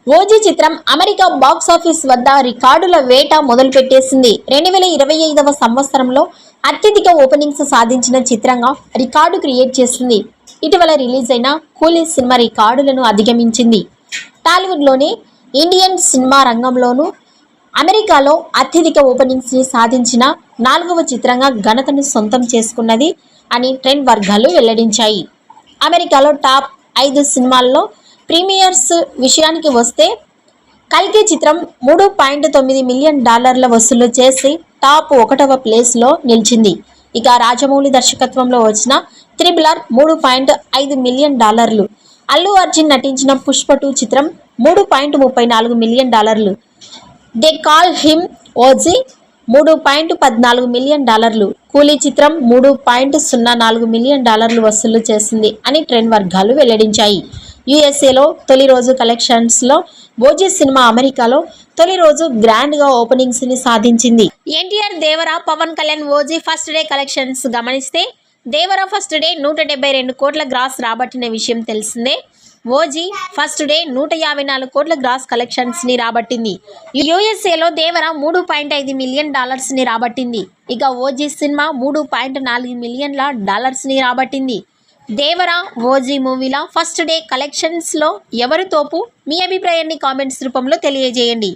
OG చిత్రం America box office వద్ద రికార్డుల వేట మొదలుపెట్టేసింది. 2025వ సంవత్సరంలో అత్యధిక ఓపెనింగ్స్ సాధించిన చిత్రంగా రికార్డు క్రియేట్ చేసింది. ఇటీవల రిలీజ్ అయిన కూలీ సినిమా రికార్డులను అధిగమించింది. టాలీవుడ్లోని ఇండియన్ సినిమా రంగంలోనూ అమెరికాలో అత్యధిక ఓపెనింగ్స్ ని సాధించిన 4వ చిత్రంగా ఘనతను సొంతం చేసుకున్నది అని ట్రెండ్ వర్గాలు వెల్లడించాయి. అమెరికాలో టాప్ 5 సినిమాల్లో ప్రీమియర్స్ విషయానికి వస్తే కల్కి చిత్రం $3.9 మిలియన్ వసూలు చేసి టాప్ 1వ ప్లేస్లో నిలిచింది. ఇక రాజమౌళి దర్శకత్వంలో వచ్చిన triple R $3.5 million, Allu Arjun నటించిన పుష్ప 2 చిత్రం $3.34 million, they call him OG $3.14 million, కూలీ చిత్రం $3.04 మిలియన్ వసూలు చేసింది అని ట్రెండ్ వర్గాలు వెల్లడించాయి. యుఎస్ఏలో తొలి రోజు కలెక్షన్స్లో ఓజీ సినిమా అమెరికాలో తొలి రోజు గ్రాండ్గా ఓపెనింగ్స్ని సాధించింది. NTR, Devara, Pawan Kalyan OG first day collections గమనిస్తే దేవర ఫస్ట్ డే 172 కోట్ల గ్రాస్ రాబట్టిన విషయం తెలిసిందే. ఓజీ ఫస్ట్ డే 154 కోట్ల గ్రాస్ కలెక్షన్స్ని రాబట్టింది. యుఎస్ఏలో దేవర $3.5 మిలియన్ ని రాబట్టింది. ఇక ఓజీ సినిమా $3.4 మిలియన్ ని రాబట్టింది. దేవర ఓజీ మూవీల ఫస్ట్ డే కలెక్షన్స్లో ఎవరు తోపు? మీ అభిప్రాయాన్ని కామెంట్స్ రూపంలో తెలియజేయండి.